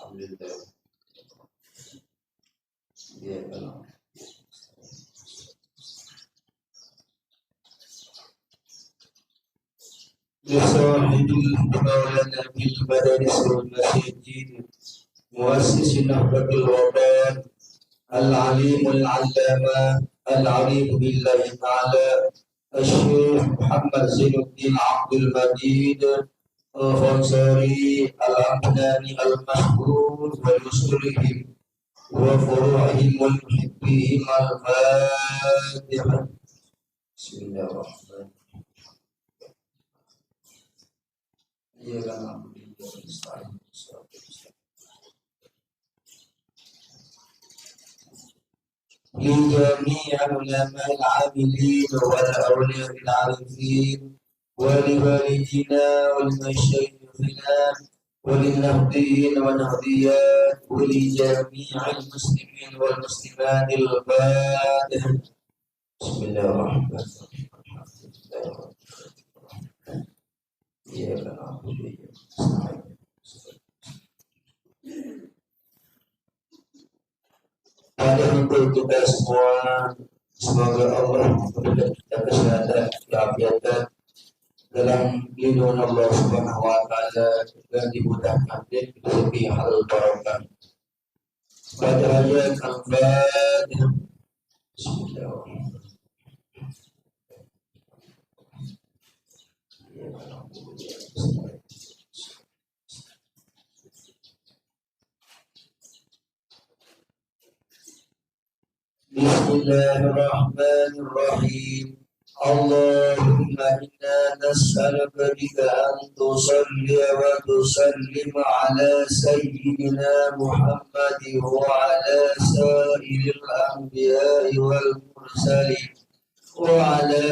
Alhamdulillah. Iya kan. لصاحب المولى في المدارس والمساجد مؤسس نهضة الوطن العليم العلامة العليم بالله تعالى الشيخ محمد زين الدين عبد المجيد الخنصري العمداني المشهور ولأصولهم وفروعهم ومحبهم الفاتحة. بسم الله الرحمن الرحيم. إياك نعبد وإياك نستعين لجميع العلماء العاملين والأولياء العارفين ولوالدينا ولمشايخنا وللنهضيين والنهضيات ولجميع المسلمين والمسلمات الفاتحة. بسم الله الرحمن الرحيم. الحمد لله رب العالمين. إياك نعبد وإياك نستعين. Pada untuk kita semua, semoga Allah memberikan kita kesehatan, keafiatan dalam lindungan Allah Subhanahu wa taala dan dimudahkan dan rezeki halal barokah. Baca ayat Al-Fatihah. Bismillahirrahmanirrahim. Bismillahirrahmanirrahim. Allahumma inna nas'aluka bika an tusalli wa tusallim ala sayyidina Muhammadin wa ala sa'iril anbiya'i wal mursalin wa ala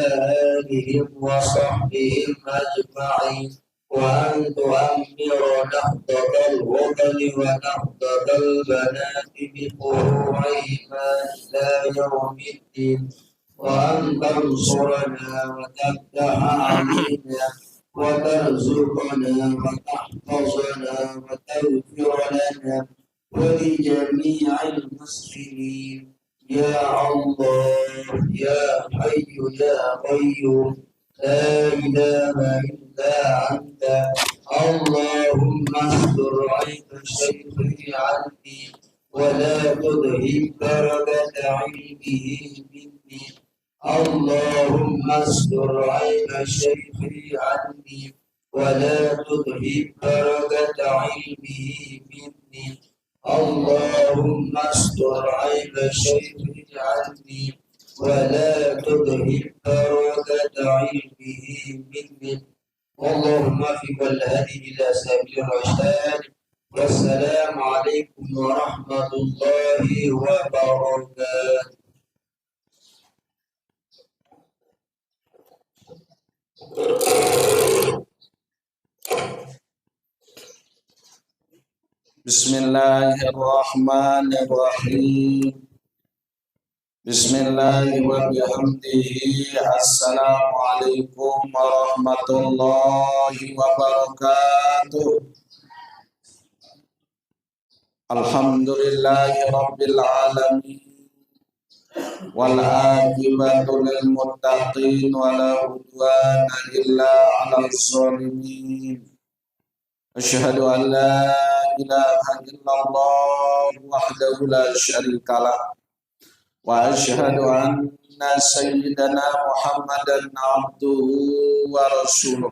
alihim wa sahbihim ajma'in wa an tu'ammira nahdatal wadani wa nahdatal banati bi furu'ihima ila yawmiddin wa an tansurana wa tabtaha alaina wa tarzuqana wa tahfazana wa taghfir lana wa li jami'il muslimin ya Allah ya hayyu ya qayyum la ilaha illa anta Allahumma astur aina shaykhi anni wa la tudhib barakata ilmihi minni Allahumma astur aina shaykhi anni wa la tudhib barakata ilmihi minni Allahumma astur aina shaykhi anni wa la tudhib barakata ilmihi minni Allahumma fi kulli hadi ila sabil rashad. Wassalamu alaikum warahmatullahi wabarakatuh. Bismillahirrahmanirrahim. Bismillahi wa bihamdihi. Assalamualaikum warahmatullahi wabarakatuh. Alhamdulillahi rabbil alamin. Wal aqibatu lil muttaqin wa la udwana illa 'alal zalimin. Asyhadu an la ilaha illallah wahdahu la syarikalah wa asyhadu anna sayyidana Muhammadan abduhu wa rasuluh.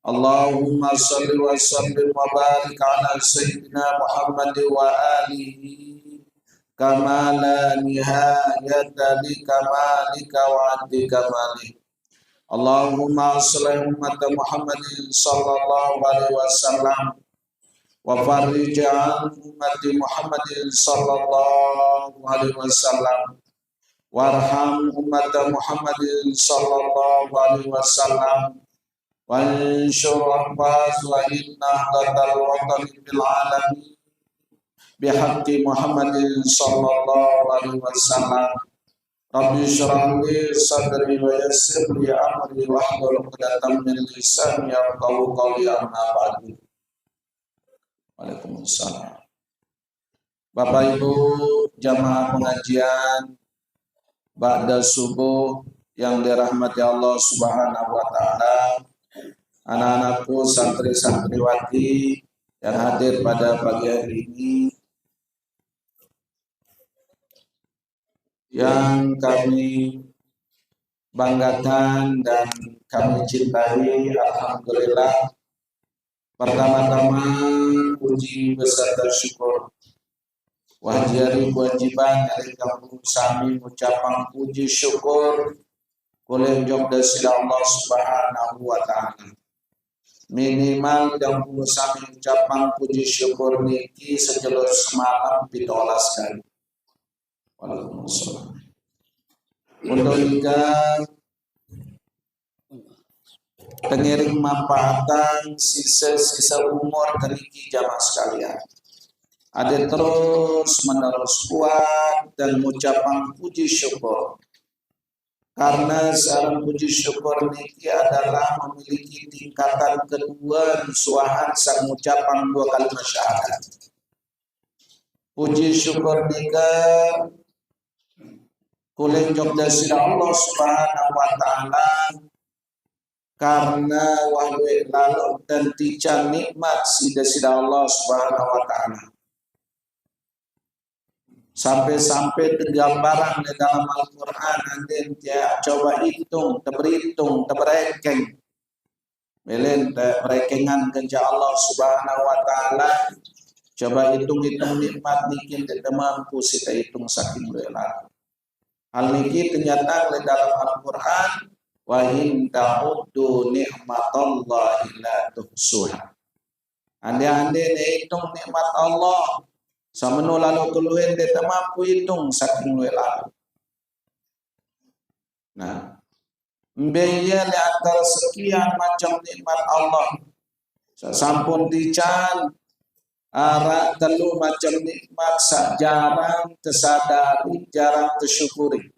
Allahumma shalli wa sallim wa barik ala sayyidina Muhammad wa alihi kama la nihayata li kamalika wa addi kamalika. Allahumma salli umat Muhammadin sallallahu alaihi wasallam wa farij an ummati Muhammadin sallallahu alaihi wasallam warham umat Muhammadin sallallahu alaihi wasallam wa anshur abbas wa inna hadatal watani bil alamin bihaqqi Muhammadin sallallahu alaihi wasallam. Rabbi shrah li sadri wa yassir li amri wahlul 'uqdatam min lisani yafqahu qawli amma ba'du. Waalaikumsalam. Bapak Ibu jamaah pengajian ba'da subuh yang dirahmati Allah Subhanahu wa taala, anak-anakku santri-santriwati yang hadir pada pagi hari ini, yang kami banggakan dan kami cintai. Alhamdulillah, pertama-tama puji beserta syukur wajari kewajiban dari kampung sami ucapan puji syukur kulen jog dari Allah Subhanahu wa taala. Minimal kampung sami ucapan puji syukur niki sejelur semalam pitolas kali. Waalaikumsalam. Untuk ika pengiring manfaatan sisa-sisa umur teriki jamaah sekalian. Ada terus menerus kuat dan mengucapkan puji syukur. Karena seorang puji syukur niki adalah memiliki tingkatan kedua di suahan sang mengucapkan dua kalimat syahadat. Puji syukur nika kulen jog dari Allah Subhanahu wa taala karena wahyu lalu dan tican nikmat sida Allah Subhanahu wa taala. Sampai-sampai tergambaran di dalam Al-Quran nanti dia coba hitung, terberhitung, terberekeng. Belen berekengan kerja Allah Subhanahu wa taala. Coba hitung-hitung nikmat niki tidak mampu kita hitung saking rela. Hal niki ternyata di dalam Al-Quran, wa in ta'uddu ni'matallahi la tuhsuha. Ande-ande hitung nikmat Allah sama lalu keluhen dia tak mampu hitung saking lalu. Nah, mbaya di antara sekian macam nikmat Allah. Sampun dican arah telu macam nikmat jarang tersadari, jarang tersyukuri.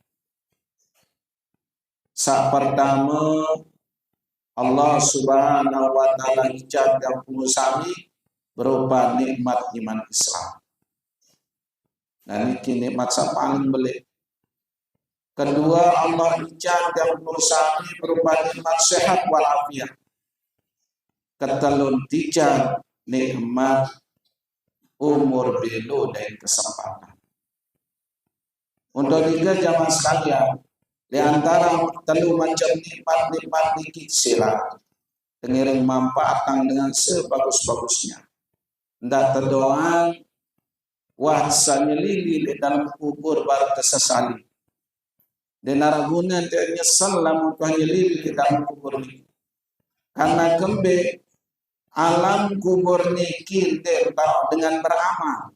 Sak pertama Allah Subhanahu wa taala ijab yang sami berupa nikmat iman Islam. Dan ini nikmat paling belik. Kedua, Allah ijab dan berusaha berupa nikmat sehat walafiat. Ketelun tiga nikmat umur belu dan kesempatan. Untuk tiga jamaah sekalian, di antara telu macam nikmat-nikmat niki sila tengiring manfaatan dengan sebagus-bagusnya. Ndak terdoa wahsanya lili di dalam kubur baru tersesali. Dan naraguna dia nyesal lamun tuanya lili di dalam kubur ini. Karena kembe alam kubur niki dengan beramal.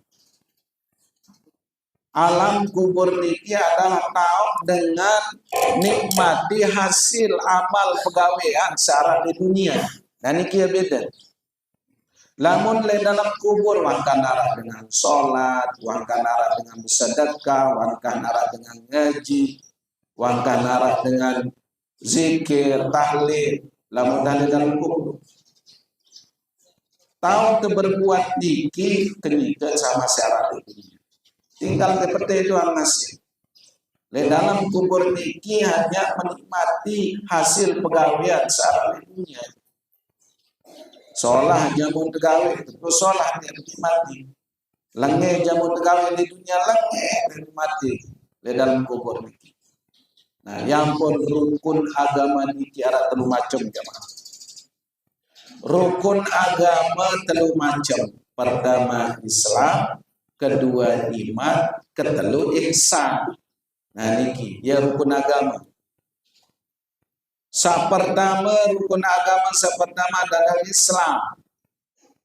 Alam kubur niki adalah tahu dengan nikmati hasil amal pegawaian secara di dunia. Dan niki beda. Lamun le dalam kubur wangkan arah dengan sholat, wangkan arah dengan bersedekah, wangkan arah dengan ngaji, wangkan arah dengan zikir, tahlil. Lamun dalil dalam kubur. Tahu berbuat diki kenyita sama syarat dunia. Tinggal seperti itu ngasih. Le dalam kubur niki hanya menikmati hasil pegawaian secara dunia. Sholat jamun tegawe terus sholat dia mati. Lenge jamun tegawe di dunia lenge mati di dalam kubur niki. Nah, yang pun rukun agama niki ada telu macam jemaah. Rukun agama telu macam. Pertama Islam, kedua iman, ketelu ihsan. Nah niki ya rukun agama. Pertama rukun agama pertama adalah Islam.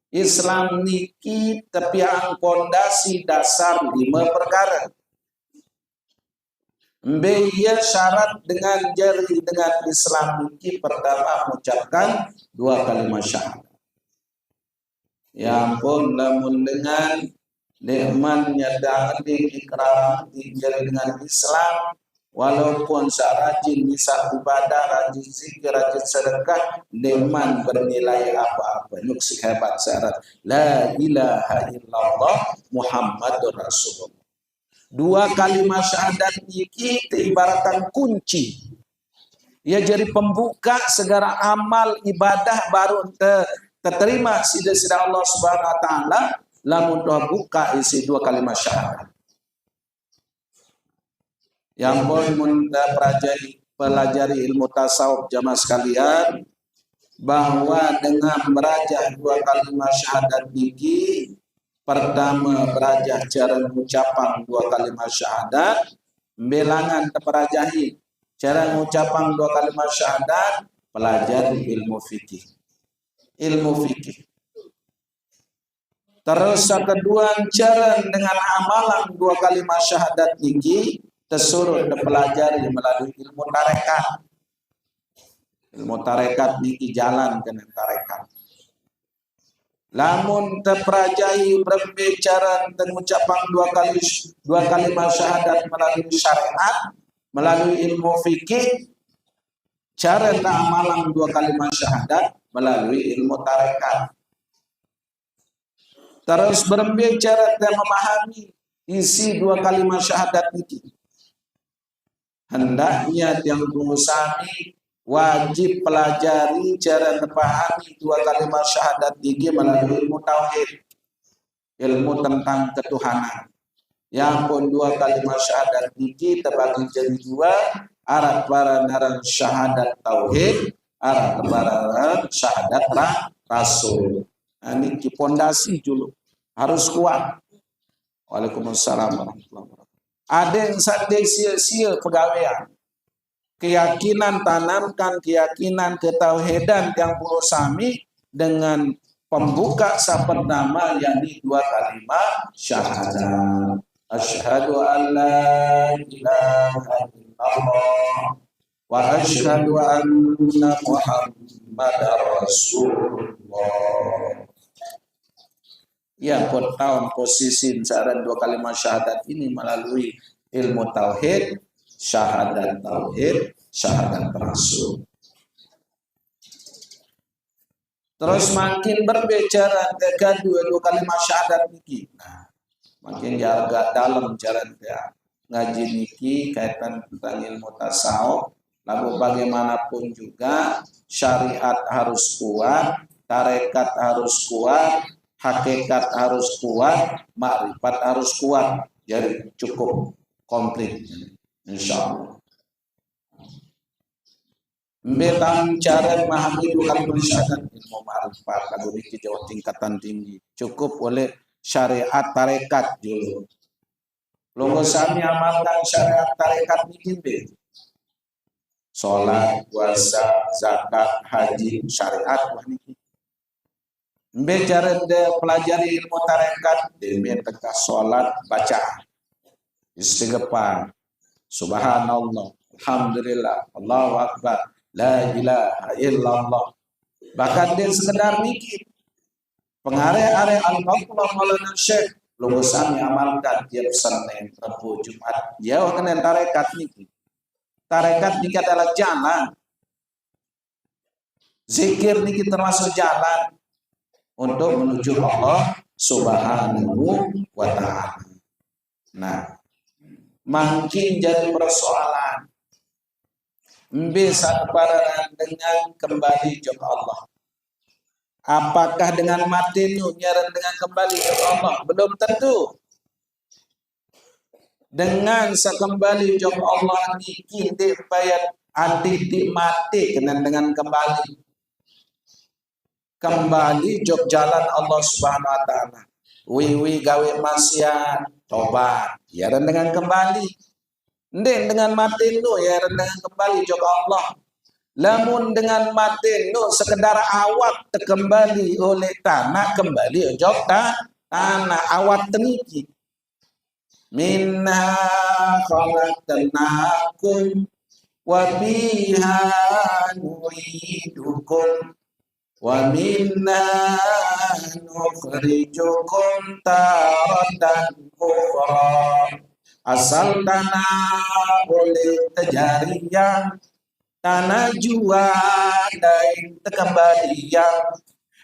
Islam niki tepian pondasi dasar 5 perkara. Mbaya syarat dengan jari dengan Islam niki pertama mengucapkan 2 kalimat syahadat. Ya ampun lamun dengan nikmatnya dan ikrar di jari dengan Islam walaupun rajin misal ibadah, rajin zikir, rajin sedekah, deman bernilai apa-apa. Nuk hebat syarat la ilaha illallah Muhammadur Rasulullah. Dua kalimat syahadat ini ibaratkan kunci. Ia jadi pembuka segala amal ibadah baru terterima sida-sida Allah Subhanahu wa taala lamun buka isi dua kalimat syahadat. Yang pun pelajari ilmu tasawuf jamaah sekalian, bahwa dengan merajah dua kalimat syahadat ini, pertama berajah cara mengucapkan dua kalimat syahadat, belangan terperajahi cara mengucapkan dua kalimat syahadat, pelajari ilmu fikih. Ilmu fikih. Terus kedua, cara dengan amalan dua kalimat syahadat ini tersuruh dipelajari melalui ilmu tarekat. Ilmu tarekat ini jalan dengan tarekat. Lamun terperajahi berbicara dan mengucapkan dua kalimat syahadat melalui syariat, melalui ilmu fikih, cara amalan dua kalimat syahadat melalui ilmu tarekat. Terus berbicara dan memahami isi dua kalimat syahadat itu. Hendaknya yang berusaha wajib pelajari cara memahami dua kalimat syahadat ini melalui ilmu tauhid, ilmu tentang ketuhanan. Yang pun dua kalimat syahadat ini terbagi jadi dua, arah para syahadat tauhid, arah para syahadat rasul. Ini pondasi dulu harus kuat. Waalaikumsalam warahmatullahi wabarakatuh. Ada yang sadar sia-sia pegawaian. Keyakinan, tanamkan keyakinan ketauhidan yang bersami dengan pembuka pertama yakni dua kalimat syahadat. Asyhadu an la ilaha illallah wa asyhadu anna Muhammadar Rasulullah. Ya, tahun posisi saran dua kalimat syahadat ini melalui ilmu tauhid, syahadat tauhid, syahadat rasul. Terus makin berbicara dengan dua kalimat syahadat ini. Nah, makin jaga dalam cara dia ngaji niki kaitan tentang ilmu tasawuf. Lalu bagaimanapun juga syariat harus kuat, tarekat harus kuat, hakikat harus kuat, makrifat harus kuat. Jadi cukup komplit, insyaallah. Betang cara memahami dua kalimat syahadat ilmu makrifat kalau di jauh tingkatan tinggi. Cukup oleh syariat tarekat dulu. Lalu kami amalkan syariat tarekat ini. Salat, puasa, zakat, haji, syariat ini. Bicara de pelajari ilmu tarekat, dia teka salat baca istighfar, subhanallah, alhamdulillah, Allahu akbar, la ilaha illallah. Bahkan dia sekedar mikir. Pengarah-arah Al-Fatihah Maulana Syekh lulusan amalkan tiap Senin, Rabu, Jumat. Ya, kena tarekat niki. Tarekat niki adalah jalan. Zikir niki termasuk jalan untuk menuju Allah Subhanahu wa taala. Nah, makin jadi persoalan. Bisa kepada dengan kembali ke Allah. Apakah dengan mati nyaran dengan kembali ke Allah? Belum tentu. Dengan sekembali ke Allah ni kita bayar anti mati dengan kembali. Kembali jok jalan Allah Subhanahu wa taala. Wiwi gawe maksiat, tobat. Ya dan dengan kembali. Ndek dengan mati ya dan dengan kembali jok Allah. Lamun dengan mati sekedar awak terkembali oleh tanah kembali jok tanah awak teniki. Minha khalaqnakum wa biha nu'idukum wa minna nukhrijukum taratan ukhra. asal tanah boleh terjariang, tanah jua daing tekembaliang,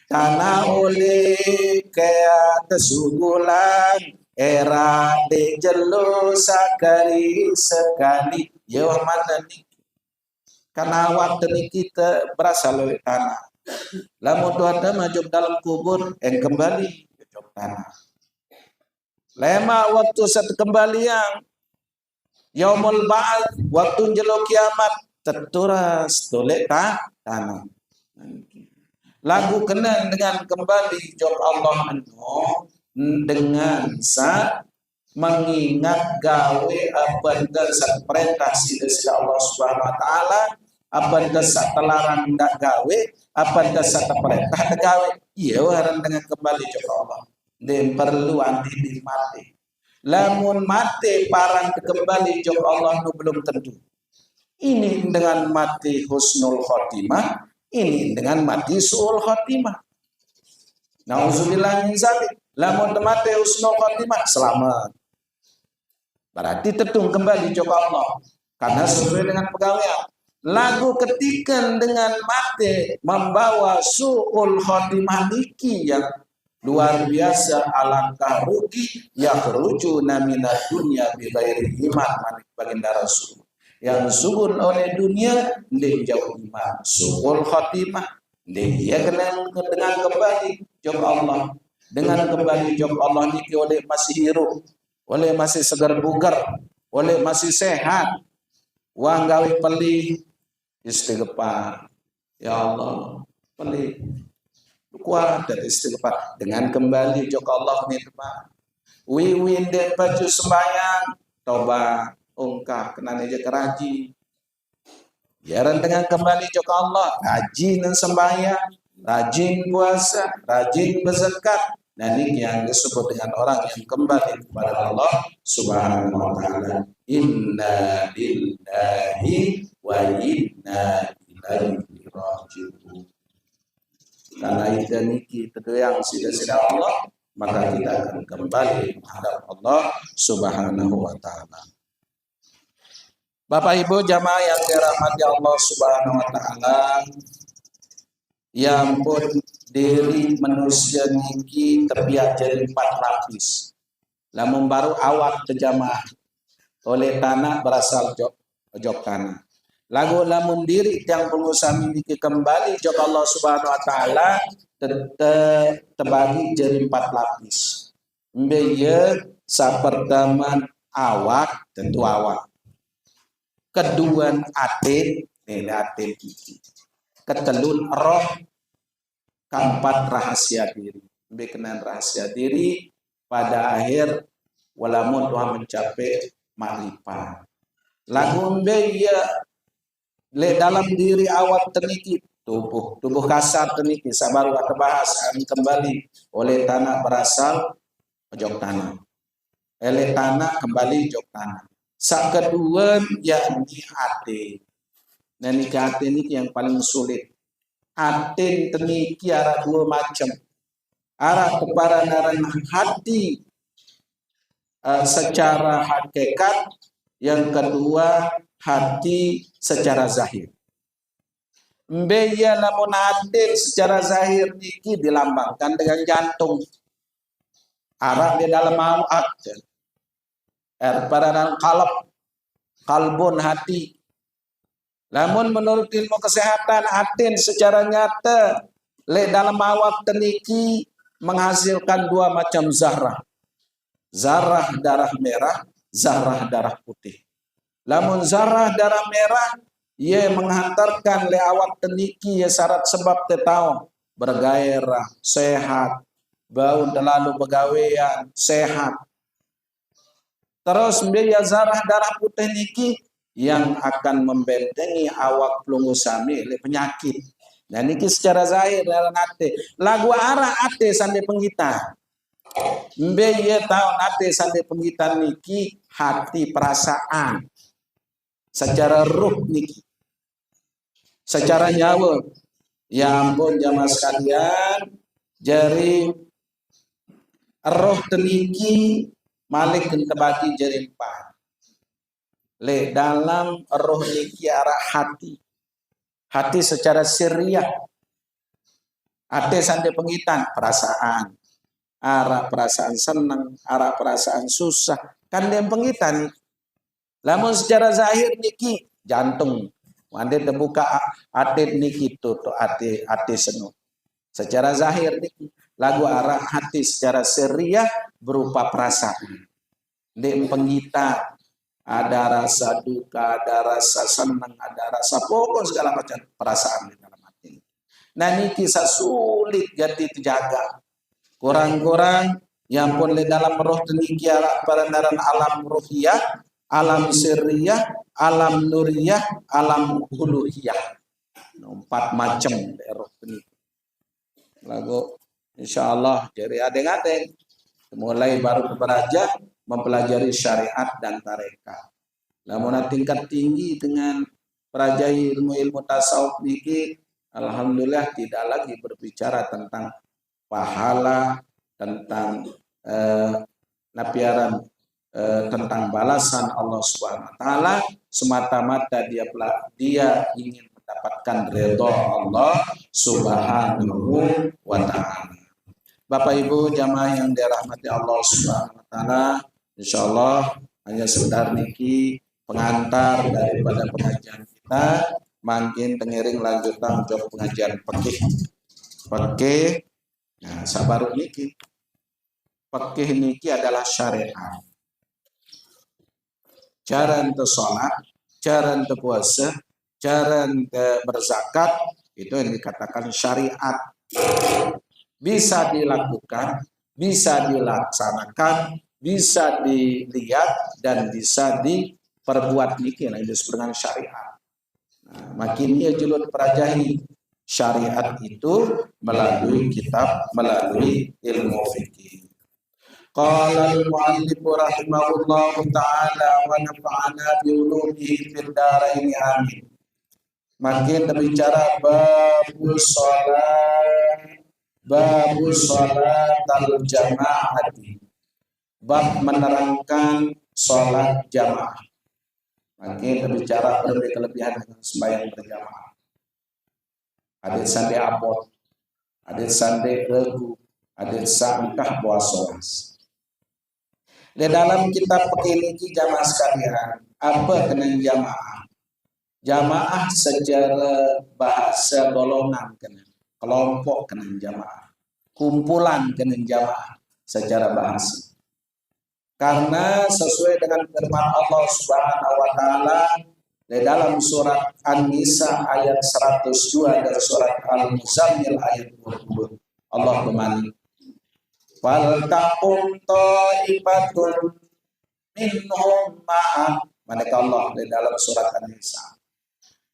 tanah oleh kaya tesugulan, era de jelo sakari sekali. Ya mana ni? Karena waktu ini kita berasal dari tanah. Lamun Tuhan masuk dalam kubur, kembali ke tanah. Lema waktu satu kembali yang yaumul ba'ad, waktu jelo kiamat, terturas tolek tanah. Lagu kenal dengan kembali jawab Allah dengan mengingat gawe apa dasar perintah sila Allah Subhanahu Wa Taala, apa dasar terlarang tidak gawe, apa dasar perintah tidak gawe. Iya orang dengan kembali jawab Allah. Dan perlu anti mati. Lamun mati parang kembali jawab Allah itu belum tentu. Ini dengan mati husnul khotimah, ini dengan mati su'ul khotimah. Nauzubillah min zalik. Lamun mati husnul khotimah, selamat. Berarti tertung kembali jawab Allah. Karena sesuai dengan pegawaian. Lagu ketikan dengan mati membawa su'ul khotimah niki yang luar biasa, alangkah rugi ya khurujuna minad dunya bi ghairi iman, baginda Rasul yang subur oleh dunia jauh iman, su'ul khotimah dia dengan kembali jawab Allah, dengan kembali jawab Allah niki oleh masih hirup, oleh masih segar bugar, oleh masih sehat, wang gawe pelih istighfar ya Allah pelih kuat dari istighfar dengan kembali jok Allah ni teman. Wiwin de baju sembahyang tobat ungkap kena aja keraji. Biaran dengan kembali jok Allah rajin sembahyang, rajin puasa, rajin berzakat. Dan ini yang disebut dengan orang yang kembali kepada Allah Subhanahu Wa Taala. Inna lillahi wa inna ilaihi raji'un. Karena itu niki tentu yang sida-sida Allah, maka kita akan kembali menghadap Allah Subhanahu Wa Taala. Bapak Ibu jamaah yang dirahmati Allah Subhanahu Wa Taala, yang pun diri manusia niki terbiak jadi 4 lapis. Lamun baru awak ke jamaah oleh tanah berasal jok tanah. Lagu lamun diri yang pengusaha miliki kembali jok Allah Subhanahu Wa Taala terbagi jadi 4 lapis. Mbeye sapertaman awak tentu awak. Kedua atin kiki. Ketelun roh, keempat rahasia diri. Mbeke rahasia diri pada akhir walamun Tuhan mencapai makrifat. Lagu mbeye le dalam diri awak teniki tubuh kasar teniki sabar kita bahas kembali oleh tanah berasal jok tanah, oleh tanah kembali jok tanah. Sak kedua yakni hati. Dan hati ini yang paling sulit. Hati teniki ada 2 macam. Arah kepada hati secara hakikat, yang kedua hati secara zahir. Mbaya namun hati secara zahir niki dilambangkan dengan jantung. Arah di dalam awak. Pada dalam kalbun hati. Namun menurut ilmu kesehatan hati secara nyata le dalam awak teniki menghasilkan 2 macam zarah. Zarah darah merah, zarah darah putih. Lamun zarah darah merah, ia menghantarkan le awak teniki ya syarat sebab tetau bergairah, sehat, bau terlalu begawean, sehat. Terus biaya zarah darah putih niki yang akan membentengi awak pelunggu sami le penyakit. Dan niki secara zahir dalam hati. Lagu arah hati sampai penggita. Biaya tahu hati sampai penggita niki hati perasaan. Secara ruh niki, secara nyawa, ya ampun jamaah sekalian, jari roh teniki malik terbagi jadi 4. le dalam roh niki arah hati secara sirriyah. Hati sande pengitan perasaan, arah perasaan senang, arah perasaan susah, kan dia pengitan. Lamun secara zahir niki jantung, ande terbuka hati niki tuh hati senu. Secara zahir niki lagu arah hati secara sirriyah berupa perasaan. Dia pengitan. Ada rasa duka, ada rasa senang, ada rasa pokok segala macam perasaan di dalam hati. Nah ini kisah sulit jadi terjaga. Kurang-kurang yang pun di dalam roh teniki perendaran alam ruhiyah, alam sirriyah, alam nuriyah, alam uluhiyah. 4 macam roh teniki. Lagu insyaallah jadi adeng-adeng mulai baru belajar mempelajari syariat dan tarekat. Namun tingkat tinggi dengan pelajari ilmu-ilmu tasawuf niki, alhamdulillah tidak lagi berbicara tentang pahala, tentang napiaran, tentang balasan Allah Subhanahu wa taala, semata-mata dia ingin mendapatkan ridha Allah Subhanahu wa taala. Bapak Ibu jamaah yang dirahmati Allah Subhanahu wa taala, insyaallah hanya sekedar niki pengantar daripada pengajian kita, makin tengiring lanjutan untuk pengajian fikih. Nah, sabar niki. Fikih niki adalah syariat. Cara untuk sholat, cara untuk puasa, cara untuk berzakat, itu yang dikatakan syariat. Bisa dilakukan, bisa dilaksanakan, bisa dilihat, dan bisa diperbuat niki yang disebut dengan syariat. Nah, makin dia julud perajahi syariat itu melalui kitab, melalui ilmu fikih. Qala al-mu'allif rahimahullah ta'ala wa nafa'ana bi ulumihi fid dharain amin. Makin berbicara babu sholat al-jamaati, bab menerangkan sholat jamaah. Makin berbicara lebih kelebihan dengan sembahyang berjamaah. Adit sande apot, adit sande regu, adit sangkah puasa. Di dalam kitab ini jamaah sekalian, apa kena jamaah? Jamaah secara bahasa golongan kena. Kelompok kena jamaah, kumpulan kena jamaah secara bahasa. Karena sesuai dengan firman Allah Subhanahu wa taala di dalam surat An-Nisa ayat 102 dan surat Al-Muzammil ayat 20. Allah berfirman, "Wal taqum ta'ifatun minhum ma'a." Manakah Allah di dalam surat An-Nisa,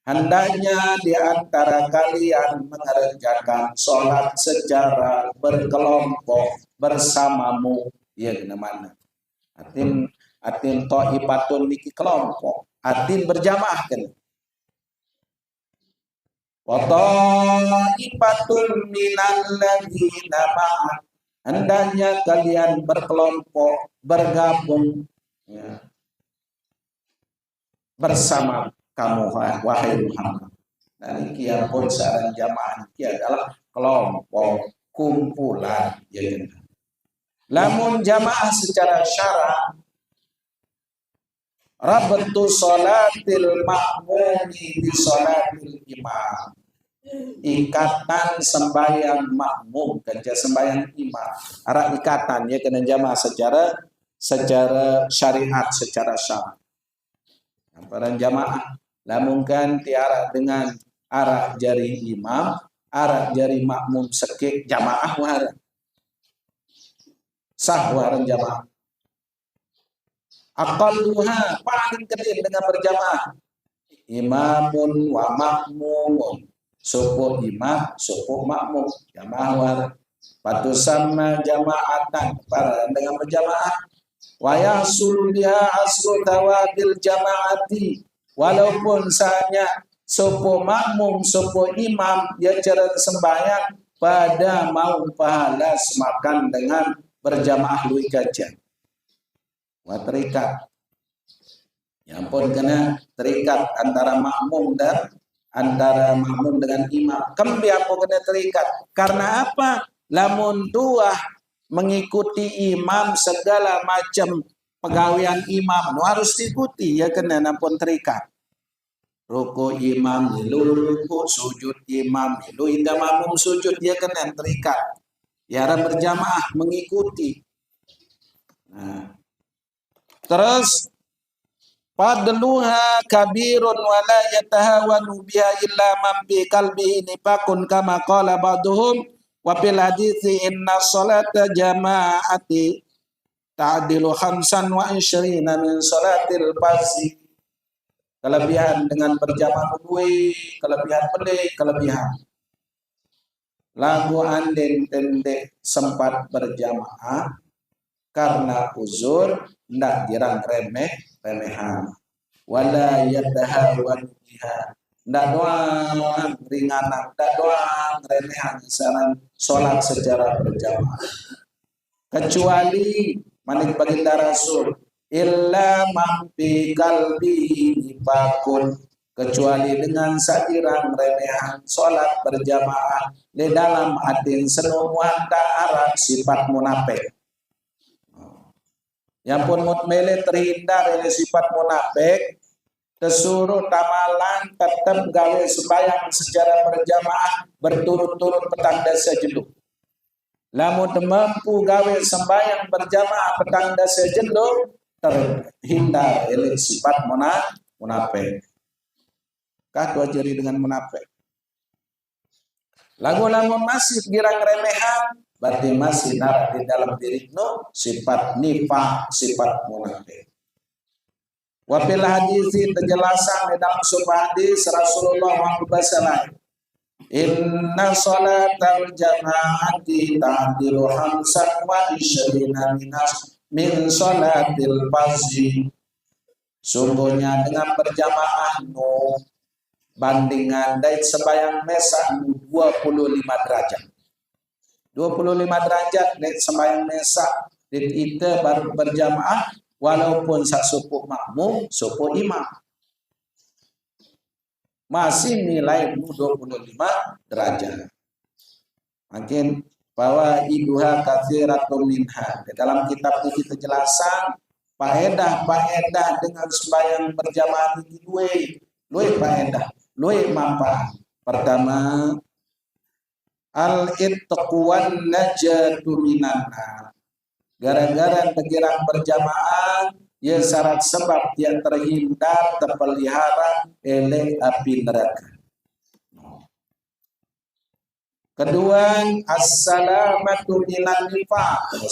hendaknya di antara kalian mengerjakan sholat secara berkelompok bersamamu. Ya mana? Atin ta'ifatun niki kelompok, atin berjamaah kan. Wa ta'ifatun minal ladzina ma'a, hendaknya kalian berkelompok bergabung ya, bersama kamu wahai Muhammad. Dan kia pun saran jamaah kia adalah kelompok kumpulan ya. Lamun jamaah secara syara rabtu sholatil ma'mumi bi sholatil imam, ikatan sembahyang makmum kerja sembahyang imam. Arah ikatan ya kena jamaah secara syariat, secara syara. Para jamaah namun kan tiara dengan arah jari imam, arah jari makmum sekik jamaah war sah waran jamaah. Aqalluha paling kecil dengan berjamaah imamun wa makmumun, suku imam suku makmum jamaah war patu sama jamaatan para dengan berjamaah wa yahsul biha aslu tawadil jamaati, walaupun sanya suku makmum suku imam ya cara sembahyang pada mau pahala semakan dengan berjamaah lui kajian wa terikat Ya pun kena terikat antara makmum dengan imam. Kembi apa kena terikat? Karena apa? Lamun tuah mengikuti imam segala macam pegawaian imam harus diikuti ya kena nampun terikat. Ruku imam, ruku sujud imam, hingga makmum sujud dia kena terikat. Ya berjamaah mengikuti. Nah. Terus fadluha kabirun wa la yatahawanu biha illa man bi qalbihi nifaqun kama qala ba'duhum wa fil hadithi inna salata jama'ati ta'dilu khamsan wa isyrina min salatil fardhi. Kelebihan dengan berjamaah duwe, kelebihan pelik, kelebihan. Lagu anden tende sempat berjamaah karena uzur ndak dirang remehan wala yatahawan biha ndak doang ringanan ndak doang remehan salat secara berjamaah kecuali manik baginda Rasul illa mampi kalbi nifakun kecuali dengan sadirang remehan salat berjamaah di dalam hati senuhan ta'arab sifat munafik. Yang pun mutmele terhindar dari sifat munafik, tersuruh tamalan tetap gawe sembahyang secara berjamaah berturut-turut petang dasa jeluk. Lamun mampu gawe sembahyang berjamaah petang dasa jeluk terhindar dari sifat munafik. Kah dua jari dengan munafik. Lamun masih girang remehan berarti masih narak di dalam diri no sifat nifaq, sifat munafik. Wa fil hadis penjelasan dalam sebuah hadis Rasulullah SAW. Inna salatal jama'ati ta'dilu khamsan wa isyrina min salatil fardhi. Sungguhnya dengan berjamaah no bandingan dari sembahyang mesa 25 derajat. 25 derajat nek sembahyang mesa kita baru berjamaah walaupun sak suku makmum, suku imam. Masih nilai 25 derajat. Makin bahwa iduha katsiratun minha. Di dalam kitab itu kita jelasan faedah dengan sembahyang berjamaah itu dua faedah, dua manfaat. Pertama, al-ittaqwan najatu minan nar. Gara-gara tegirang berjamaah ya syarat sebab yang terhindar terpelihara oleh api neraka. Kedua, assalamatu minan nifaq.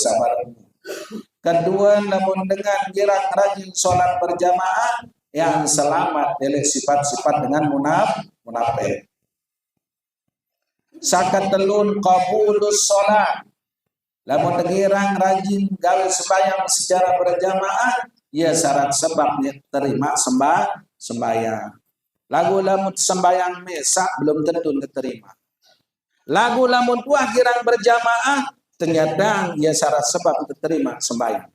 Kedua, namun dengan gerak rajin sholat berjamaah yang selamat dari sifat-sifat dengan munafik. Sakat telun qabulus sholat. Lamun tegirang rajin gawe sembahyang secara berjamaah, ya syarat sebabnya terima sembahyang. Lagu lamun sembahyang mesa belum tentu diterima. Lagu lamun tuah girang berjamaah ternyata ya syarat sebab diterima sembahyang.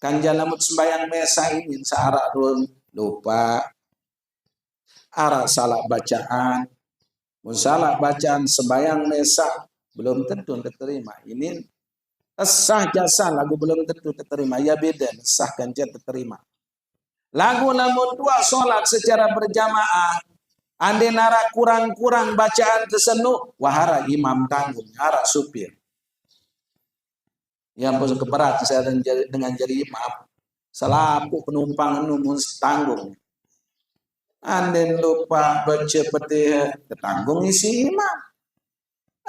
Kanja lamun sembahyang mesa ini searak lupa, arak salah bacaan, musalah bacaan sembahyang mesa belum tentu diterima. Ini sah jasa lagu belum tentu diterima. Ya beda sah kanja diterima. Lagu lamun dua sholat secara berjamaah ande nara kurang-kurang bacaan tersenu wahara imam tanggung, hara supir. Yang pun keberat saya dengan jadi imam. Selaku penumpang numun tanggung. Ande lupa baca petiha ketanggung isi imam.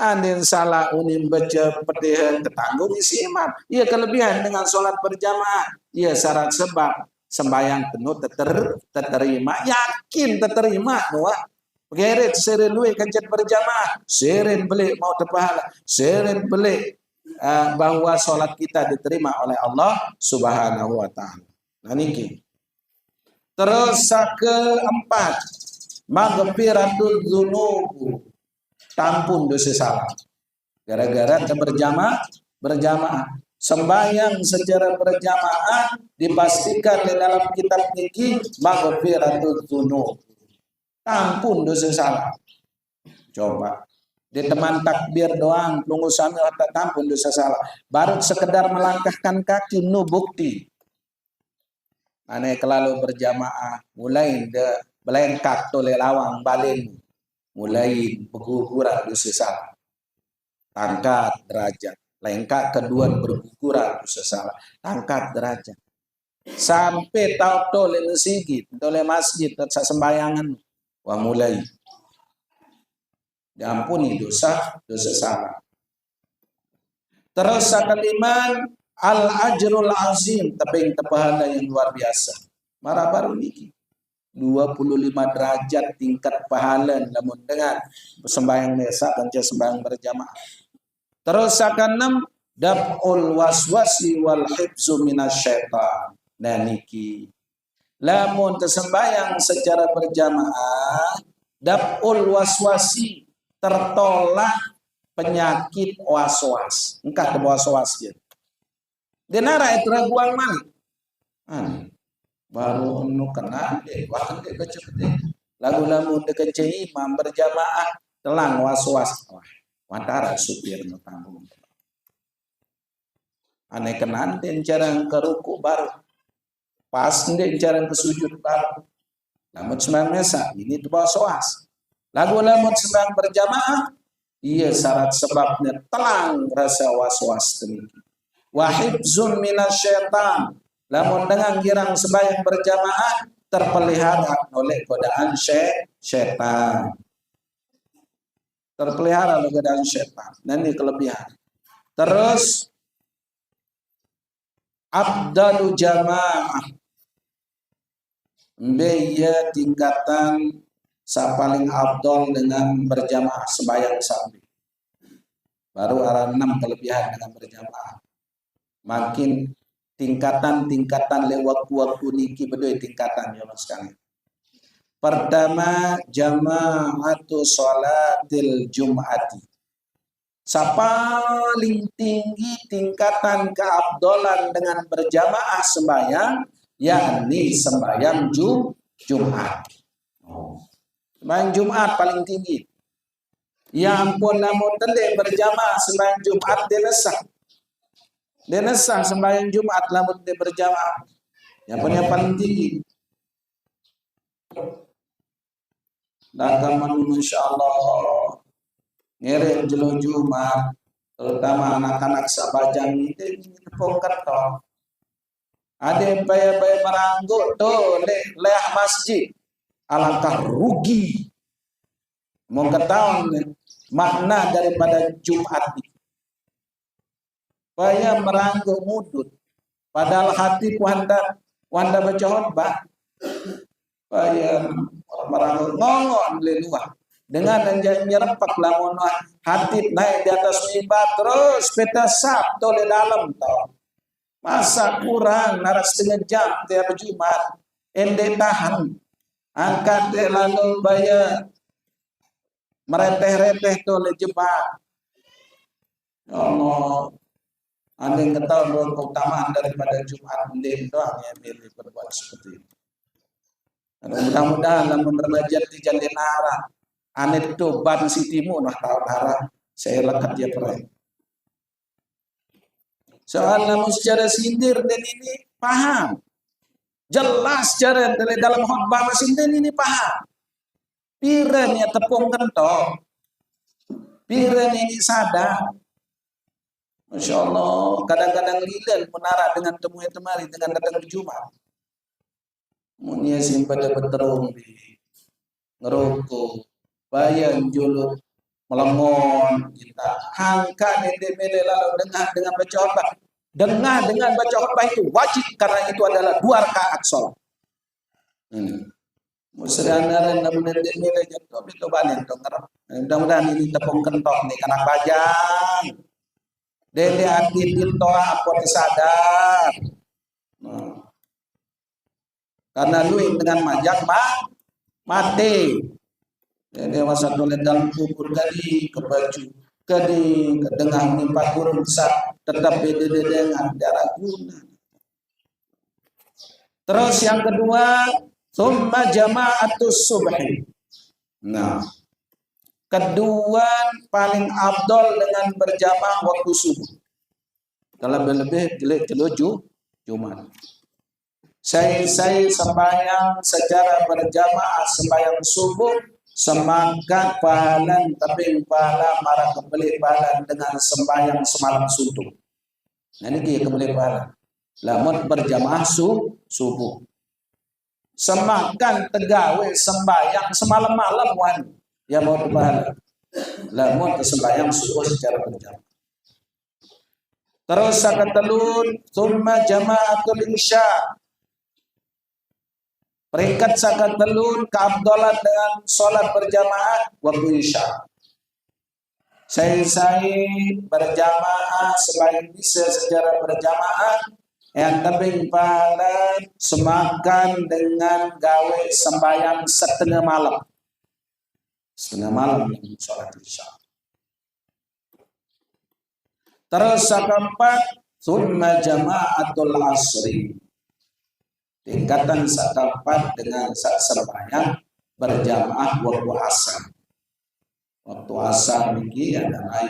Andin salah unim baca petihan ketanggung isi imam. Ia kelebihan dengan sholat berjamaah. Ia syarat sebab sembahyang penuh terterima. Yakin terterima. Geret seren luwe kancet berjamaah. Seren beli mau terpahala. Seren beli bahwa sholat kita diterima oleh Allah Subhanahu wa ta'ala. Nah niki. Terus keempat. Maghfiratul dzunubu. Tampun dosa salah. Gara-gara kita berjamaah. sembahyang secara berjamaah dipastikan di dalam kitab niki maghfiratul dzunub. Ampun dosa salah. Coba di teman takbir doang tunggu sambil tak tampun dosa salah. Baru sekedar melangkahkan kaki nu bukti. Ane kelalu berjamaah mulai de belengkak tole lawang balen mulai berguguran dosa salah. Angkat derajat. Lengkap kedua berguguran dosa salah. Angkat derajat. Sampai tahu tole masjid tak sembayangan. Wah mulai. Diampuni dosa salah. Terus kelima al-ajrul azim, teping pahala yang luar biasa. Marah baru niki 25 derajat tingkat pahala namun dengan sembahyang mesa dan sembahyang berjamaah. Terus keenam daf'ul waswasi wal hifzu minasyaitan. Nah niki lamun tersembahyang secara berjamaah daf'ul waswasi, tertolak penyakit waswas. Engkau ke waswas gitu. Denara itu raguan malik. Baru nu kena deh, wah deh kecil lagu-lagu dekat imam berjamaah telang waswas. Wah, wantara supir nu tanggung. Aneh kenan den jarang ke ruku baru. Pas den jarang ke sujud baru. Namun sembahyang mesa ini tuh waswas. Lagu-lagu sembahyang berjamaah iya syarat sebabnya telang rasa waswas demikian. Wahibzun minasyaitan, lamun dengan girang sembahyang berjamaah terpelihara oleh godaan syaitan. Terpelihara oleh godaan syaitan. Ini kelebihan. Terus abdalu jamaah, biaya tingkatan paling abdol dengan berjamaah sembahyang sambil. Baru ada 6 kelebihan dengan berjamaah. Makin tingkatan lewat waktu niki bedoi tingkatan ya mas sekalian. Pertama jamaatu sholatil jum'ati. Paling tinggi tingkatan keabdolan dengan berjamaah sembahyang yakni sembahyang Jumat. Sembahyang Jumat paling tinggi. Ya ampun namun tende berjamaah sembahyang Jumat Denesah sembahyang Jumat lamun dia berjamaah. Yang paling tinggi. Dagaman insyaallah ngerek jelo Jumat terutama anak-anak sabajang ini tepungkan toh. Ada baya-baya meranggut tuh leh masjid. Alangkah rugi. Mau ketahuan makna daripada Jumat ini. Baya meranggut mudut. Padahal hati wanda baca khotbah. Baya meranggut ngongon leluah. Dengan nyerempak lamun hati naik di atas mimbar terus peta sab tole dalam tau. Masa kurang naras setengah jam tiap Jumat. Ende tahan. Angkat lalu baya mereteh-reteh tole jebak. Ya Allah. Anda yang ketahui bahwa keutamaan daripada Jumat mending doang ya milih berbuat seperti itu. Mudah-mudahan dalam berbajet di Jandenara, ane itu ban sitimu nah tahu darah saya lekat dia perai. Soal namun secara sindir dan ini paham, jelas cara dalam khotbah sindir ini paham. Piren ya tepung kentok, piren ini sadar. Masya Allah, kadang-kadang lilen menara dengan temui temari dengan datang di Jumat. Munya simpan berterung di ngerokok, bayan juluk, melemon, kita angkat mele lalu dengan baca khotbah. Dengan baca khotbah itu wajib karena itu adalah 2 rakaat sholat. Musadaran namun mele jatuh itu balik dong. Mudah-mudahan ini tepung kentok nih anak bajang. Dede hati toa apa disadar. Karena lu dengan majak mati. Dede wasat oleh dalam kubur kadi ke baju kadi ke tengah nimpa kurun besar tetapi dengan darah guna. Terus yang kedua, thumma jama'atus subhi. Nah, kedua paling afdol dengan berjamaah waktu subuh. Kalau lebih Jumat. Saya sembahyang secara berjamaah sembahyang subuh semakan pahalan tapi pahala marah kembali pahala dengan sembahyang semalam suntuk. Nah ini dia kembali pahala. Lamun berjamaah subuh. Semakan tegawe sembahyang semalam malam wan ya mau pahala. Lamun sembahyang subuh secara berjamaah. Terus sakatelun thumma jama'atul isya. Peringkat sakatelun keabdolan dengan sholat berjamaah waktu isya. Saya berjamaah selain bisa secara berjamaah yang tebing pahala semakan dengan gawe sembahyang setengah malam. Setengah malam sholat isya. Terus keempat, thumma jama'atul asri. Tingkatan keempat dengan sembahyang berjamaah waktu asar. Waktu asar ini adalah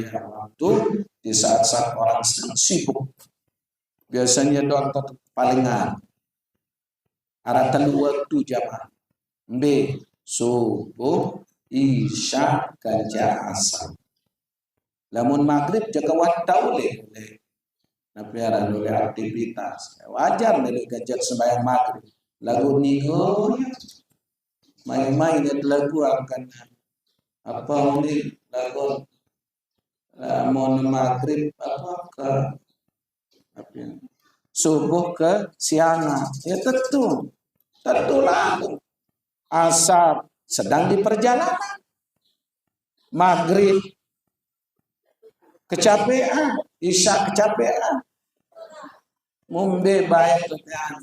waktu di saat-saat orang sedang sibuk. Biasanya doang palingan. Ada telu waktu jamaah. B. Subuh, isya, kerja asar. Lamun maghrib jaga waktu boleh. Tapi ada oleh aktivitas. Wajar dari gajar sembahyang maghrib. Lagu nigo, main-main itu lagu akan apa ini lagu mau maghrib apa ke subuh ke siangan. Ya tentu lagu. Asar sedang di perjalanan. Maghrib kecapean, isya kecapean. Mumbe baik kecapean.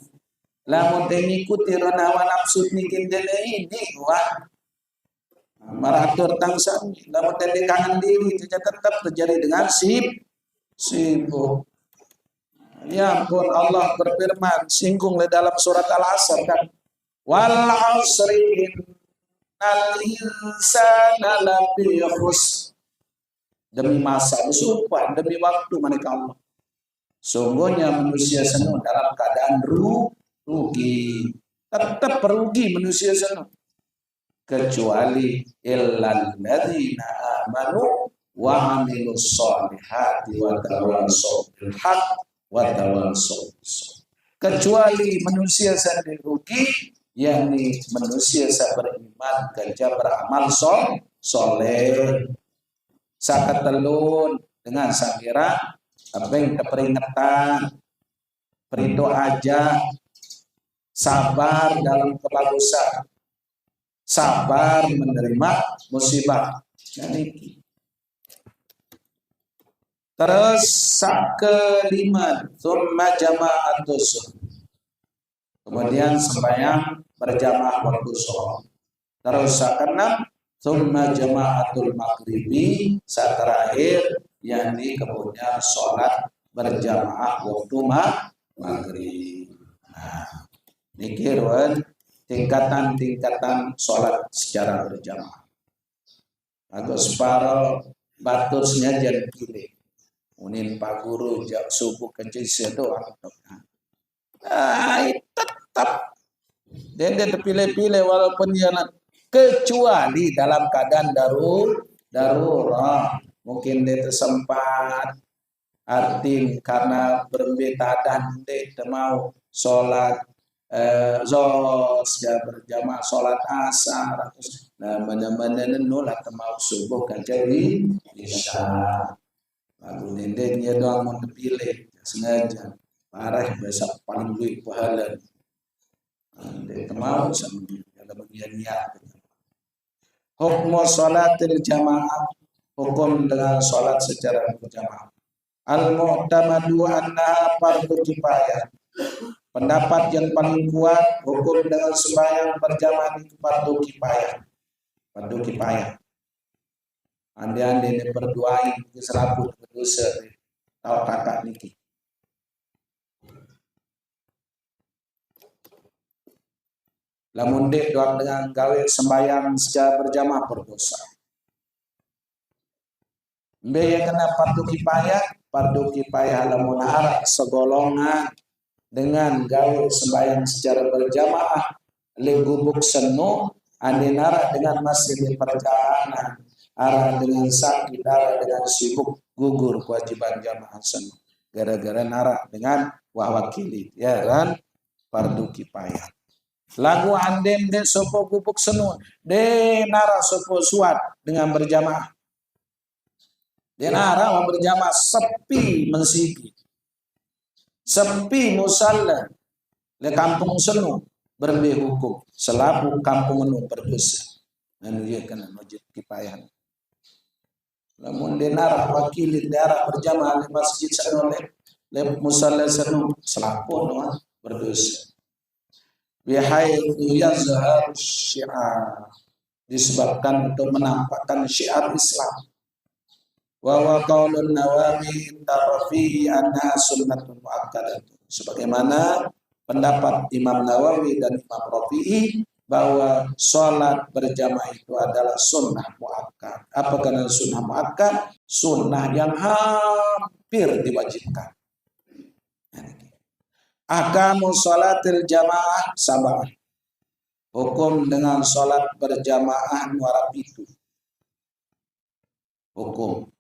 Lamun mengikuti hawa nafsu nikin ini wah. Maratur tangsan, lamun kangen diri tetap terjadi dengan sibuk. Ya ampun, Allah berfirman singgung dalam surat Al-Asr kan. Wal 'asri innal insana lafi khusr. Demi masa, sumpah demi waktu mereka Allah. Sungguhnya manusia senang dalam keadaan rugi. Tetap rugi manusia senang. Kecuali illal ladzina amanu wa amilus solihati wa tawassaw bil haq wa tawassaw bis. Kecuali manusia sendiri rugi, yakni manusia beriman kerja beramal soleh. Sakatelun dengan sakira apa yang peringatan perindo aja sabar dalam kebagusan sabar menerima musibah jadi terus kelima thumma jama'atus kemudian sembahyang berjamaah waktu sholat terus keenam thumma jama'atul maghribi saat terakhir yakni kemudian sholat berjamaah waktu maghrib. Nah, mikir tingkatan sholat secara berjamaah. Agus paro batur senyajan pilih. Unin Pak Guru jak subuh kencing doang. Tetap dia terpilih-pilih walaupun dia kecuali dalam keadaan darurat mungkin dia tersempat arti karena berbeda dan dia mau sholat ya berjamaah sholat asar nah mana-mana nolak mau subuh kan jadi isya lalu nendenya doang mau dipilih sengaja parah besok paling duit pahala dia mau sama dalam bagian niat. Hukum sholatil jamaah hukum dengan sholat secara berjamaah. Al-mu'tamadu annaha fardhu kifayah. Pendapat yang paling kuat hukum dengan sembahyang berjamaah itu fardu kifayah. Fardu kifayah. Andi-andi ini berdoain ke serabut berdosa. tau kakak niki. Lamun dek doang dengan gawe sembahyang secara berjamaah berdosa. Mbe yang kena fardu kifayah lamun arah segolongan dengan gawe sembahyang secara berjamaah le gubuk senu ane nara dengan masih di perjalanan arah dengan sakit arah dengan sibuk gugur kewajiban jamaah senu gara-gara nara dengan wawakili ya kan fardu kifayah. Lagu anden de sopo gubuk senu de nara sopo suat dengan berjamaah. De nara berjamaah sepi mensiki. Sepi musalla le kampung senu berbe hukum selaku kampung enu berdosa. Anu ieu kana wajib kifayah. Lamun de nara wakili daerah berjamaah le masjid senu le musalla senu selaku anu berdosa. Bihaitsu yazhar syiar disebabkan untuk menampakkan syiar Islam. Wa wa qaulun Nawawi tarafihi anna sunnatun muakkadah. Sebagaimana pendapat Imam Nawawi dan Imam Rafi'i bahwa sholat berjamaah itu adalah sunnah muakkad. Apa karena sunnah muakkad? Sunnah yang hampir diwajibkan. Ahkamu sholatil jamaah sabah. Hukum dengan sholat berjamaah nuara pitu. Hukum.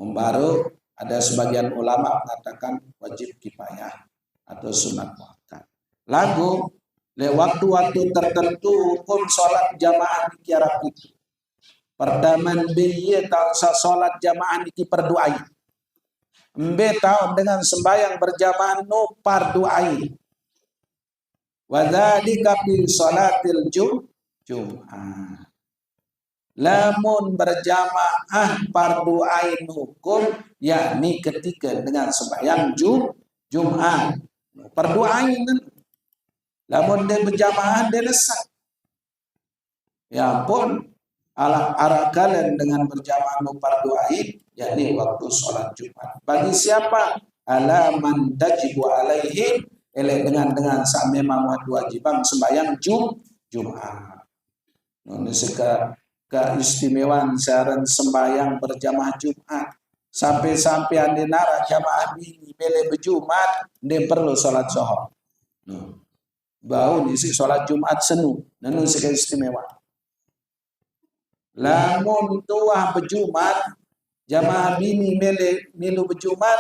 Baru ada sebagian ulama mengatakan wajib kifayah atau sunat muakkad. Lagu le waktu-waktu tertentu hukum sholat jamaah di kiara pitu. Pertama biye tak sholat jamaah di perduai. Mbe tahu dengan sembahyang berjamaah no fardu ain. Wa dzalika fi sholatil Jum'ah. Lamun berjamaah fardu ain hukum yakni ketika dengan sembahyang Jum'ah. Fardu ain. Lamun dia berjamaah dia lesat. Ya ampun, arah kalian dengan berjamaah no fardu ain yakni waktu sholat Jumat. Bagi siapa? Alaman tajibu alaihim dengan sampai memang wajibang sembahyang Jumat. Ini keistimewaan saran sembahyang berjamaah Jumat. Sampai andi nara jamaah ini bele berjumat dia perlu sholat zuhur. Bau isi sholat Jumat senu. Nanu istimewa. Lamun tuah berjumat jamaah bini milu berjumat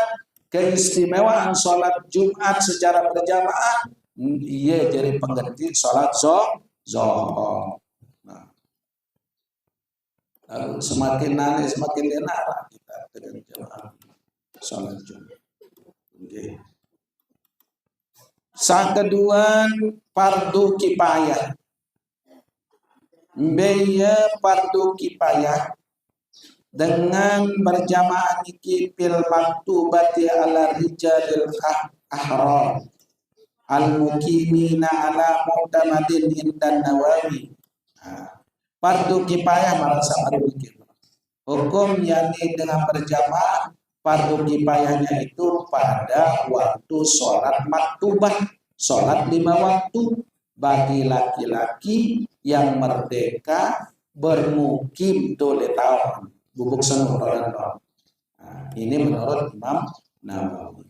keistimewaan sholat Jumat secara berjamaah iya jadi pengganti sholat zuhur. Nah, semakin nani semakin denara kita dengan jamaah sholat Jumat. Okay. Sang kedua fardu kifayah. Biaya fardu kifayah dengan berjamaah niki fil maktubati ala rijalil ahrar al mukimina ala mu'tamadin indan Nawawi. Fardu kifayah merasa berpikir. Hukum yakni dengan berjamaah fardu kifayahnya itu pada waktu sholat maktubah, sholat 5 waktu bagi laki-laki yang merdeka bermukim 2 tahun. Bubuk senu nah, ini menurut Imam Nawawi.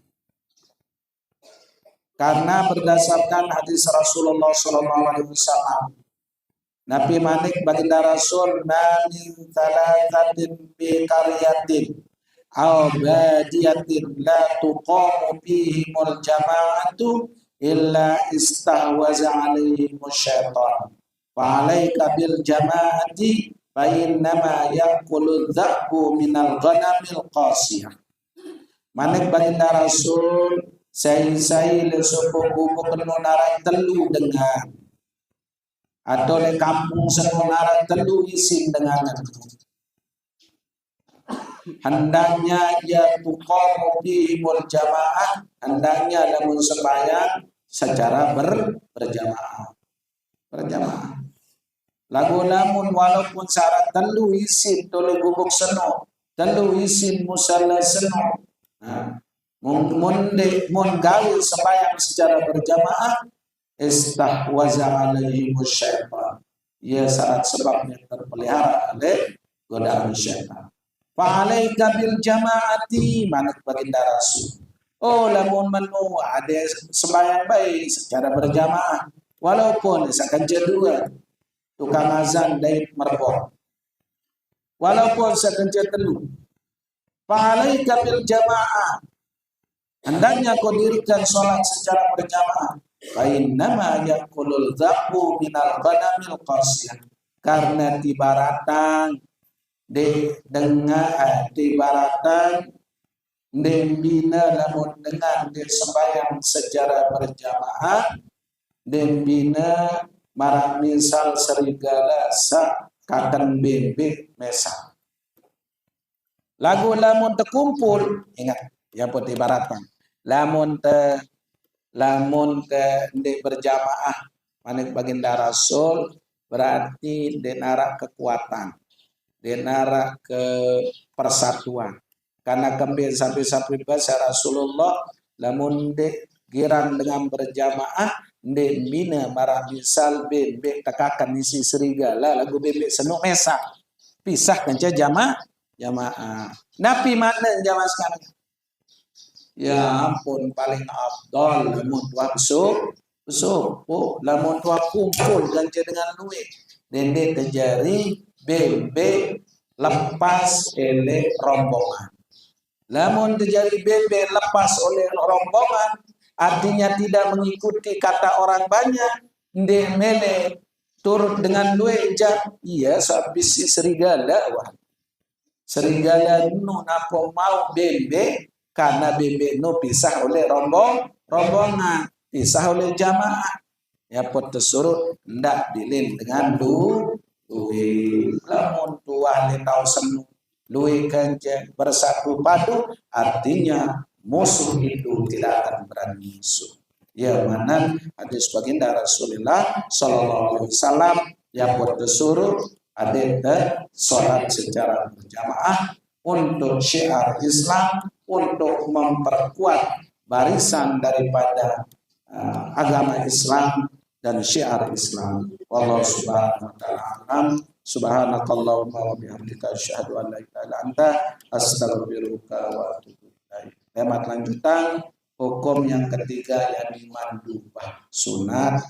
Karena berdasarkan hadis Rasulullah SAW, Nabi Manik baginda Rasul namin talatatin bi qaryatin aw badiyatin la tuqamu fihimul jama'atu illa istahwaza alaihim syaitan fa alaika bil jama'ati fa innama yaqulu dzaqu minal ghanamil qasiyah. Manik baginda Rasul sai le sopo bubuk nonara telu dengan atau le kampung senonara telu isin dengan hendaknya ya tuqamu bihimul jamaah, hendaknya lamun sembahyang secara berjamaah. Lagu lamun walaupun syarat telu isin toleh gubuk seno, telu isin musalla seno, Mun gawe sembahyang secara berjamaah istahwaza alaihi syaitan. Ia syarat sebabnya terpelihara oleh godaan syaitan. Fa alaika bil jamaati manat baginda Rasul. Oh lamun menu ada sembahyang baik secara berjamaah walaupun sakan dua tukang azan dari merbok. Walaupun sakan telu. Fa alaika bil jamaah. Hendaknya kau dirikan sholat secara berjamaah. Fa'innama yakulul zabu minal ghanamil qasiyah. Karena tibaratan tibaratan bina namun dengan sembahyang secara berjamaah bina marah misal serigala sa kakan bebek mesa. Lagu lamun terkumpul ingat ya pun ibaratkan lamun te berjamaah manik baginda Rasul berarti denara kekuatan, denara ke persatuan. Karena kembali sampai bahasa Rasulullah lamun de girang dengan berjamaah de mina marah misal bebek takakan isi serigala lagu bebek senuk mesa pisah kanca jamaah. Napi mana jamaah sekarang? Ya ampun paling abdal lamun tua besok lamun tua kumpul ganti dengan duit dende terjadi bebek lepas oleh rombongan. Lamun terjadi bebek lepas oleh rombongan artinya tidak mengikuti kata orang banyak ndek mele turut dengan duit iya sabisi serigala wah serigala nu napo mau bebek karena bebek no pisah oleh rombongan, pisah oleh jamaah. Ya pot tersuruh ndak dilin dengan duit. Lamun tuah le tau senu duit kance bersatu padu artinya musuh itu tidak akan berani musuh. Ya mana hadis baginda Rasulullah sallallahu alaihi wasallam ya pot tersuruh ada sholat secara berjamaah untuk syiar Islam, untuk memperkuat barisan daripada agama Islam dan syiar Islam. Wallahu subhanahu wa ta'ala alam. Subhanakallahumma wa bihamdika asyhadu an la ilaha illa anta astaghfiruka wa atubu ilaik. Temat lanjutan hukum yang ketiga yang mandubah sunat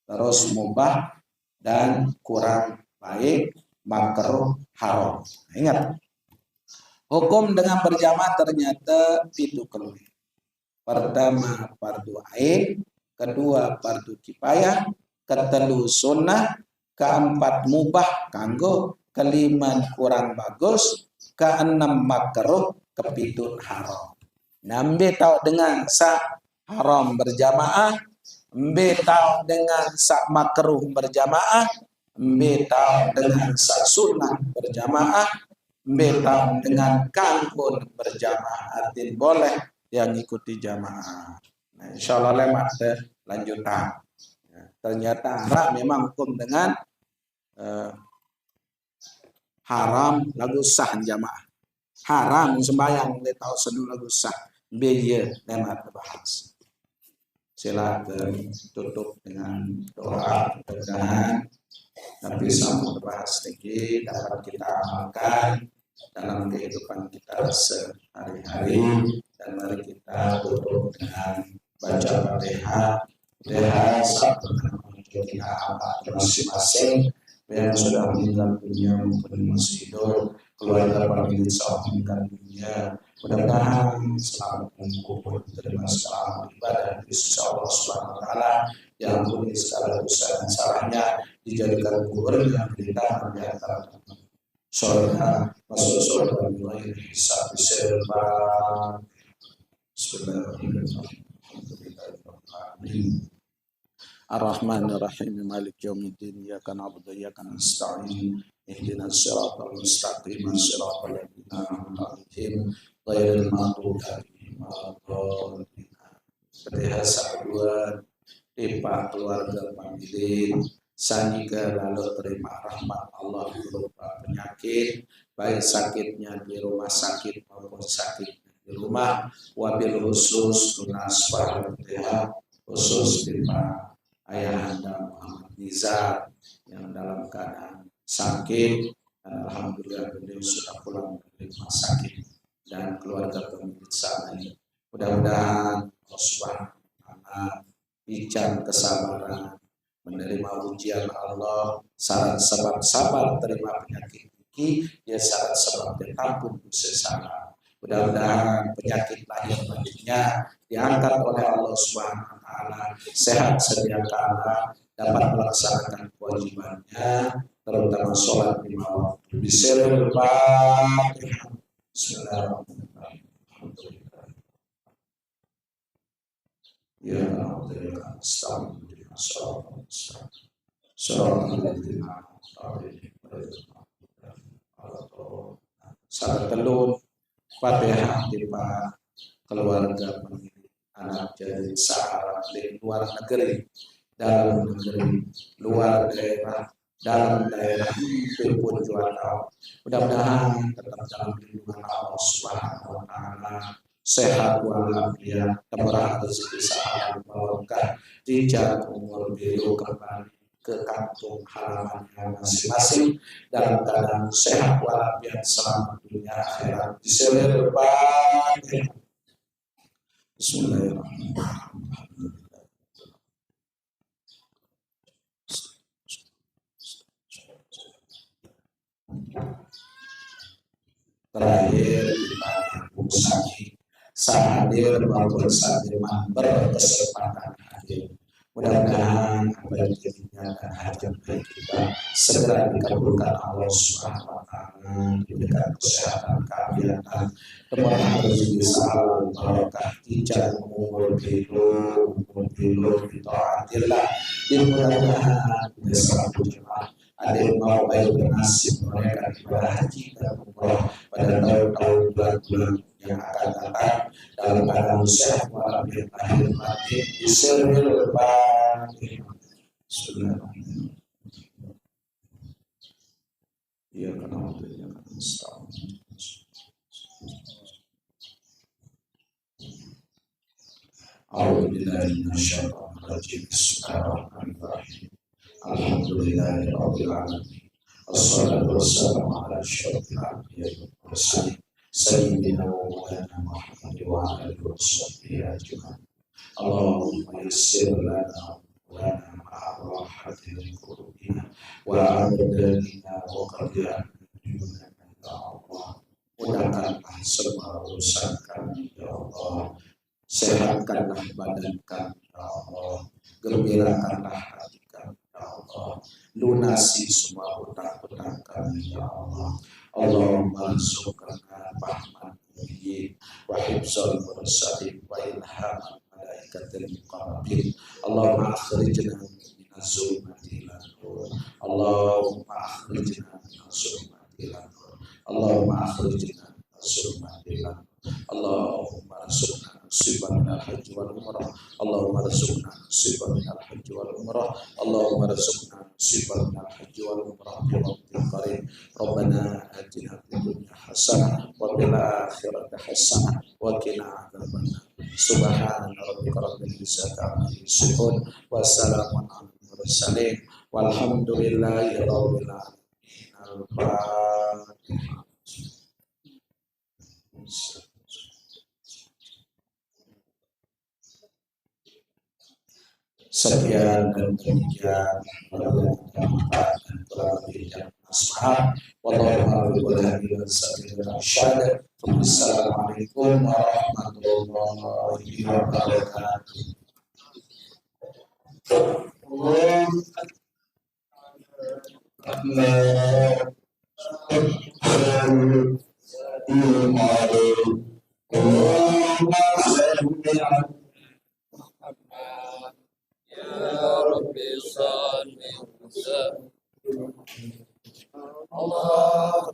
terus mubah dan kurang baik makruh haram. Ingat hukum dengan berjamaah ternyata pitu kelui. Pertama fardu ain, kedua fardu kifayah, ketelu sunnah, keempat mubah kanggo, kelima kurang bagus, keenam makruh, kepitun haram. Nambe tahu dengan sa haram berjamaah, mbe tahu dengan sa makruh berjamaah, mbe tahu dengan sa sunnah berjamaah, betang dengan kangkun berjamaah artinya boleh yang ikuti jamaah. Nah, insyaallah lemak lanjutan. Ternyata haram memang hukum dengan haram lagu sah jamaah. Haram sembahyang le tahu senu lagu sah. Biye lemak bahas. Silakan tutup dengan doa dengan tapi sama bahas lagi dapat kita amalkan dalam kehidupan kita sehari-hari dan mari kita tutup dengan baca Fatihah sampai kita amal masing-masing yang sudah meninggal dunia maupun masih hidup keluarga famili sahab meninggal dunia mudah-mudahan selamat mengumpul terima selamat ibadah insya Allah subhanahu wa ta'ala yang ampuni segala dosa dan salahnya dijadikan kuburnya kita di antara surga masuk surga dengan hisab bismillah. Bismillahirrahmanirrahim. Ar-Rahmanir-Rahim Maliki Yaumiddin Iyyaka na'budu wa iyyaka nasta'in ihdinas siratal mustaqim siratal ladzina an'amta 'alaihim ghairil maghdubi 'alaihim waladdallin. Fatihah sahabat Pak keluarga famili sangika lalu terima rahmat Allah berupa penyakit baik sakitnya di rumah sakit maupun sakitnya di di rumah, wabil khusus lunas Fatihah khusus pipa Ayahanda Muhammad Nizar yang dalam keadaan sakit, dan alhamdulillah beliau sudah pulang dari rumah sakit dan keluarga pemirsa ini. Mudah-mudahan Allah Subhanahu wa Ta'ala bicara kesabaran menerima ujian Allah, syarat sebab sabar terima penyakit ini, ya syarat sebab tampun dosa salah. Mudah-mudahan penyakit lahir batinnya diangkat oleh Allah Subhanahu wa Ta'ala, sehat sedia kala, dapat melaksanakan kewajibannya, terutama sholat lima waktu. Bismillahirrahmanirrahim. Bismillahirrahmanirrahim. Ya Allah, saat telur Fatihah di keluarga pemilik anak jadi sahabat di luar negeri, dalam negeri, luar daerah, dalam daerah pun juara. Mudah-mudahan tetap dalam lindungan Allah Subhanahu wa Ta'ala, sehat walafiat, tempat rezeki sahabat barokah, dijak umur beliau kembali ke kampung halamannya masing-masing dalam keadaan sehat walafiat selamat dunia akhirat. Bismillahirrahmanirrahim. Bismillahirrahmanirrahim. Terakhir kita usahi sahadir maupun sadiman berkesempatan hadir. Mudah-mudahan apa yang jadinya dan hajat baik kita segera dikabulkan Allah Subhanahu wa Ta'ala, diberikan kesehatan, keafiatan, kemudahan rezeki selalu barokah, dijak umur bilu bitaatillah. Mudah-mudahan kita selalu jemaah ada yang mau baik bernasib mereka ibadah haji dan umrah pada tahun-tahun bulan-bulan yang akan datang dalam keadaan sehat walafiat lahir batin. Bismillahirrahmanirrahim. Bismillahirrahmanirrahim. Ya karena waktunya akan setahun. A'udzubillahi minasyaitonir rajim. Bismillahirrahmanirrahim. Alhamdulillahirabbil alamin. Wassalatu wassalamu ala asyrofil anbiya'i wal mursalin. Sayyidina wa maulana Muhammad wa ala alihi washabbihi ajmain. Allahumma yassir lana wa lana ma'arrahatil qulubina wa abdalina wa qadiyana ya Allah. Mudahkanlah semua urusan kami ya Allah. Sehatkanlah badan kami ya Allah. Gembirakanlah hati kami ya Allah. Lunasi semua hutang-hutang kami ya Allah. Allahumma rizqana fahman nabiyyin wa hifzal mursalin wa ilhaman malaikatil muqarrabin. Allahumma akhrijna minaz zulumati ilan nur. Allahumma akhrijna minaz zulumati ilan nur. Allahumma akhrijna minaz zulumati ilan nur. Allahumma arzuqna nasiban minal hajji wal umrah. Allahumma arzuqna nasiban minal hajji wal umrah. Allahumma arzuqna nasiban minal hajji wal umrah bi waqtin qarib. Rabbana atina fid dunya hasanah wa fil akhirati hasanah wa qina adzabannar. Subhana rabbika rabbil izzati amma yasifun wa salamun alal mursalin walhamdulillahi rabbil alamin. Al-Fatihah. Sekian dan demikian bermanfaat dan telah diberikan manfaat. Wallahu a'lam bishawab. Wassalamualaikum warahmatullahi wabarakatuh. Ya Rabbi salli Allah